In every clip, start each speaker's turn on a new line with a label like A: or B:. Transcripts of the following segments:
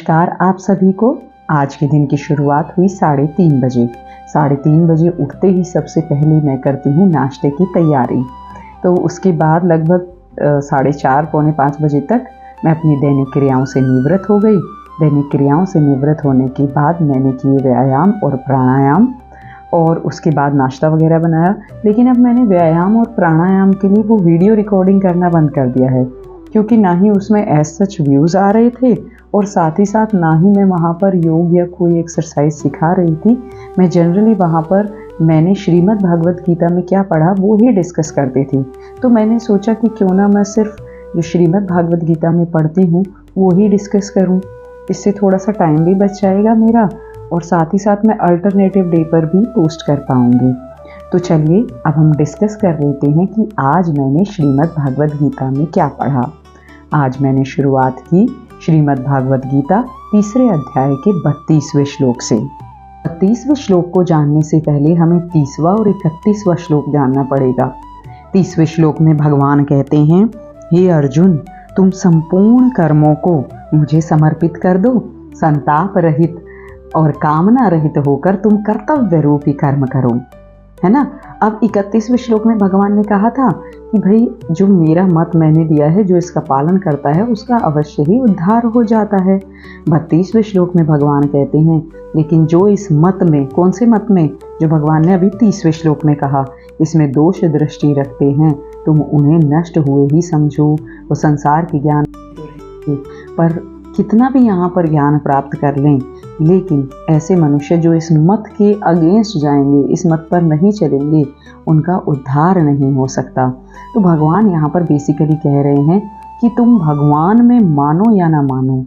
A: नमस्कार आप सभी को। आज के दिन की शुरुआत हुई 3:30 बजे। 3:30 बजे उठते ही सबसे पहले मैं करती हूँ नाश्ते की तैयारी। तो उसके बाद लगभग 4:30 पौने 5 बजे तक मैं अपनी दैनिक क्रियाओं से निवृत्त हो गई। दैनिक क्रियाओं से निवृत्त होने के बाद मैंने किए व्यायाम और प्राणायाम और उसके बाद नाश्ता वगैरह बनाया। लेकिन अब मैंने व्यायाम और प्राणायाम के लिए वो वीडियो रिकॉर्डिंग करना बंद कर दिया है, क्योंकि ना ही उसमें एज सच व्यूज़ आ रहे थे और साथ ही साथ ना ही मैं वहाँ पर योग या कोई एक्सरसाइज सिखा रही थी। मैं जनरली वहाँ पर मैंने श्रीमद् भागवत गीता में क्या पढ़ा वो ही डिस्कस करती थी। तो मैंने सोचा कि क्यों ना मैं सिर्फ जो श्रीमद् भागवत गीता में पढ़ती हूँ वो ही डिस्कस करूँ। इससे थोड़ा सा टाइम भी बच जाएगा मेरा और साथ ही साथ मैं अल्टरनेटिव डे पर भी पोस्ट कर पाऊँगी। तो चलिए अब हम डिस्कस कर लेते हैं कि आज मैंने श्रीमद् भागवत गीता में क्या पढ़ा। आज मैंने शुरुआत की श्रीमद् भागवत गीता 3 अध्याय के 32वें श्लोक से। 32वें श्लोक को जानने से पहले हमें 30वां और 31वां श्लोक जानना पड़ेगा। 30वें श्लोक में भगवान कहते हैं, हे अर्जुन, तुम संपूर्ण कर्मों को मुझे समर्पित कर दो। संताप रहित और कामना रहित होकर तुम कर्तव्य रूपी कर्म करो, है ना। अब 31वें श्लोक में भगवान ने कहा था कि भाई जो मेरा मत मैंने दिया है, जो इसका पालन करता है उसका अवश्य ही उद्धार हो जाता है। 32वें श्लोक में भगवान कहते हैं, लेकिन जो इस मत में, कौन से मत में, जो भगवान ने अभी 30वें श्लोक में कहा, इसमें दोष दृष्टि रखते हैं, तुम उन्हें नष्ट हुए ही समझो। वो संसार के ज्ञान पर कितना भी यहाँ पर ज्ञान प्राप्त कर लें, लेकिन ऐसे मनुष्य जो इस मत के अगेंस्ट जाएंगे, इस मत पर नहीं चलेंगे, उनका उद्धार नहीं हो सकता। तो भगवान यहाँ पर बेसिकली कह रहे हैं कि तुम भगवान में मानो या ना मानो,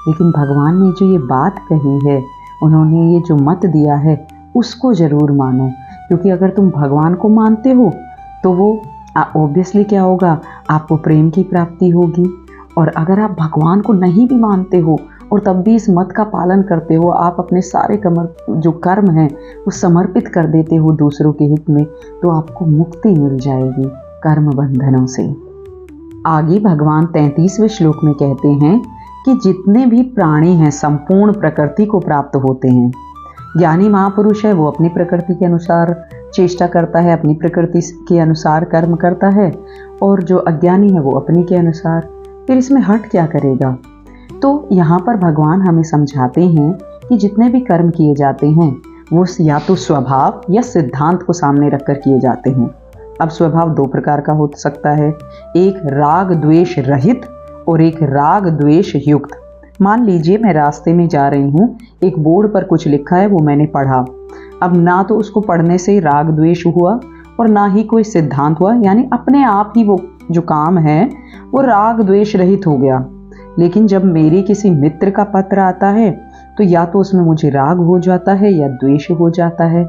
A: लेकिन भगवान ने जो ये बात कही है, उन्होंने ये जो मत दिया है उसको ज़रूर मानो। क्योंकि अगर तुम भगवान को मानते हो तो वो ऑब्वियसली क्या होगा, आपको प्रेम की प्राप्ति होगी। और अगर आप भगवान को नहीं भी मानते हो और तब भी इस मत का पालन करते हो, आप अपने सारे जो कर्म हैं वो समर्पित कर देते हो दूसरों के हित में, तो आपको मुक्ति मिल जाएगी कर्म बंधनों से। आगे भगवान 33वें श्लोक में कहते हैं कि जितने भी प्राणी हैं संपूर्ण प्रकृति को प्राप्त होते हैं। ज्ञानी महापुरुष है वो अपनी प्रकृति के अनुसार चेष्टा करता है, अपनी प्रकृति के अनुसार कर्म करता है, और जो अज्ञानी है वो अपनी के अनुसार। फिर इसमें हट क्या करेगा। तो यहाँ पर भगवान हमें समझाते हैं कि जितने भी कर्म किए जाते हैं वो या तो स्वभाव या सिद्धांत को सामने रखकर किए जाते हैं। अब स्वभाव 2 प्रकार का हो सकता है, एक राग द्वेष रहित और एक राग द्वेष युक्त। मान लीजिए मैं रास्ते में जा रही हूँ, एक बोर्ड पर कुछ लिखा है, वो मैंने पढ़ा। अब ना तो उसको पढ़ने से राग द्वेष हुआ और ना ही कोई सिद्धांत हुआ, यानी अपने आप ही वो जो काम है वो राग द्वेष रहित हो गया। लेकिन जब मेरे किसी मित्र का पत्र आता है तो या तो उसमें मुझे राग हो जाता है या द्वेष हो जाता है।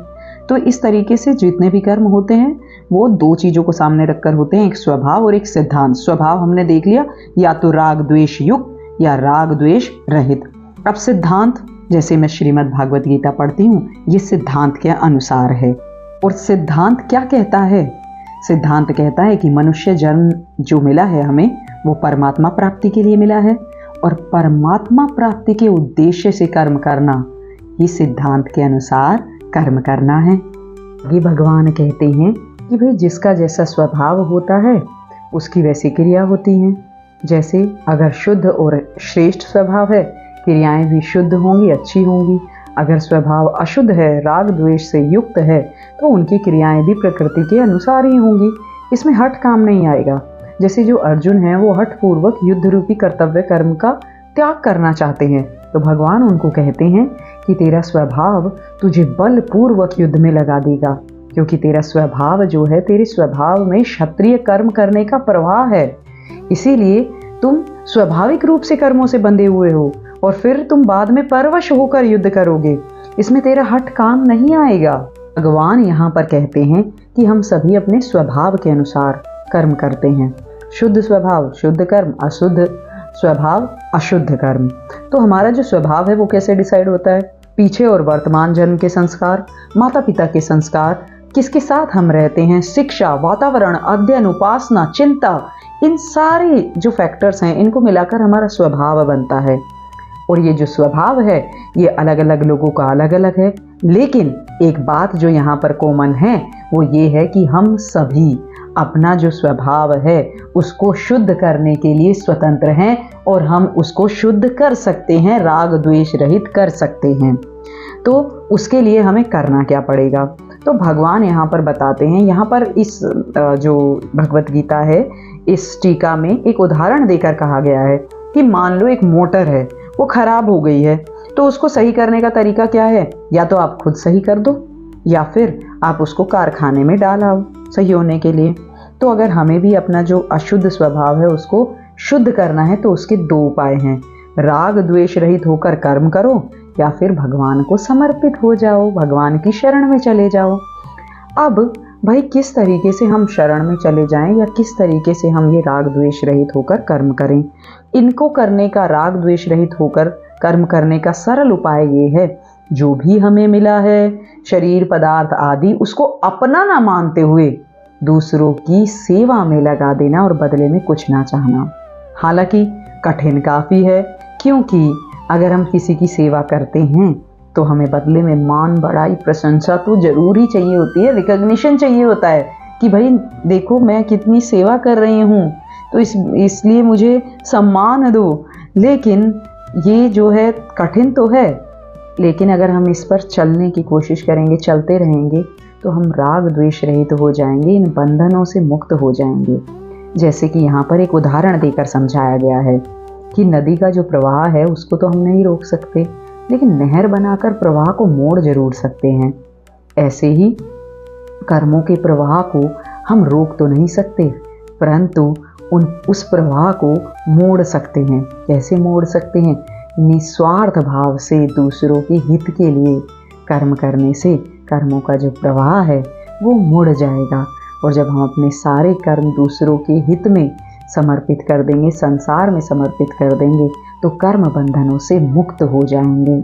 A: तो इस तरीके से जितने भी कर्म होते हैं वो 2 चीज़ों को सामने रखकर होते हैं, एक स्वभाव और एक सिद्धांत। स्वभाव हमने देख लिया, या तो राग द्वेष युक्त या राग द्वेष रहित। अब सिद्धांत, जैसे मैं श्रीमद् भागवत गीता पढ़ती हूँ, ये सिद्धांत के अनुसार है। और सिद्धांत क्या कहता है? सिद्धांत कहता है कि मनुष्य जन्म जो मिला है हमें, वो परमात्मा प्राप्ति के लिए मिला है, और परमात्मा प्राप्ति के उद्देश्य से कर्म करना, ये सिद्धांत के अनुसार कर्म करना है। ये भगवान कहते हैं कि भाई जिसका जैसा स्वभाव होता है उसकी वैसी क्रिया होती हैं। जैसे अगर शुद्ध और श्रेष्ठ स्वभाव है, क्रियाएं भी शुद्ध होंगी, अच्छी होंगी। अगर स्वभाव अशुद्ध है, राग द्वेष से युक्त है, तो उनकी क्रियाएं भी प्रकृति के अनुसार ही होंगी। इसमें हट काम नहीं आएगा। जैसे जो अर्जुन है वो हठ पूर्वक युद्ध रूपी कर्तव्य कर्म का त्याग करना चाहते हैं, तो भगवान उनको कहते हैं कि तेरा स्वभाव तुझे बलपूर्वक युद्ध में लगा देगा, क्योंकि तेरा स्वभाव जो है, तेरे स्वभाव में क्षत्रिय कर्म करने का प्रवाह है। इसीलिए तुम स्वाभाविक रूप से कर्मों से बंधे हुए हो और फिर तुम बाद में परवश होकर युद्ध करोगे। इसमें तेरा हट काम नहीं आएगा। भगवान यहाँ पर कहते हैं कि हम सभी अपने स्वभाव के अनुसार कर्म करते हैं। शुद्ध स्वभाव शुद्ध कर्म, अशुद्ध स्वभाव अशुद्ध कर्म। तो हमारा जो स्वभाव है वो कैसे डिसाइड होता है? पीछे और वर्तमान जन्म के संस्कार, माता पिता के संस्कार, किसके साथ हम रहते हैं, शिक्षा, वातावरण, अध्ययन, उपासना, चिंता, इन सारे जो फैक्टर्स हैं इनको मिलाकर हमारा स्वभाव बनता है। और ये जो स्वभाव है ये अलग अलग लोगों का अलग अलग है, लेकिन एक बात जो यहाँ पर कॉमन है वो ये है कि हम सभी अपना जो स्वभाव है उसको शुद्ध करने के लिए स्वतंत्र हैं और हम उसको शुद्ध कर सकते हैं, राग द्वेष रहित कर सकते हैं। तो उसके लिए हमें करना क्या पड़ेगा? तो भगवान यहाँ पर बताते हैं, यहाँ पर इस जो भगवत गीता है इस टीका में एक उदाहरण देकर कहा गया है कि मान लो एक मोटर है, वो खराब हो गई है, तो उसको सही करने का तरीका क्या है? या तो आप खुद सही कर दो या फिर आप उसको कारखाने में डाल आओ सही होने के लिए। तो अगर हमें भी अपना जो अशुद्ध स्वभाव है उसको शुद्ध करना है तो उसके दो उपाय हैं, राग द्वेष रहित होकर कर्म करो या फिर भगवान को समर्पित हो जाओ, भगवान की शरण में चले जाओ। अब भाई किस तरीके से हम शरण में चले जाएं या किस तरीके से हम ये राग द्वेष रहित होकर कर्म करें? इनको करने का, राग द्वेष रहित होकर कर्म करने का सरल उपाय ये है, जो भी हमें मिला है शरीर पदार्थ आदि उसको अपना ना मानते हुए दूसरों की सेवा में लगा देना और बदले में कुछ ना चाहना। हालांकि कठिन काफ़ी है, क्योंकि अगर हम किसी की सेवा करते हैं तो हमें बदले में मान बड़ाई प्रशंसा तो जरूर ही चाहिए होती है, रिकॉग्निशन चाहिए होता है कि भाई देखो मैं कितनी सेवा कर रही हूँ, तो इसलिए मुझे सम्मान दो। लेकिन ये जो है कठिन तो है, लेकिन अगर हम इस पर चलने की कोशिश करेंगे, चलते रहेंगे, तो हम राग द्वेष रहित हो जाएंगे, इन बंधनों से मुक्त हो जाएंगे। जैसे कि यहाँ पर एक उदाहरण देकर समझाया गया है कि नदी का जो प्रवाह है उसको तो हम नहीं रोक सकते, लेकिन नहर बनाकर प्रवाह को मोड़ जरूर सकते हैं। ऐसे ही कर्मों के प्रवाह को हम रोक तो नहीं सकते, परंतु उस प्रवाह को मोड़ सकते हैं। कैसे मोड़ सकते हैं? निस्वार्थ भाव से दूसरों के हित के लिए कर्म करने से कर्मों का जो प्रवाह है वो मुड़ जाएगा। और जब हम अपने सारे कर्म दूसरों के हित में समर्पित कर देंगे, संसार में समर्पित कर देंगे, तो कर्म बंधनों से मुक्त हो जाएंगे।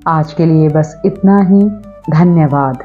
A: आज के लिए बस इतना ही। धन्यवाद।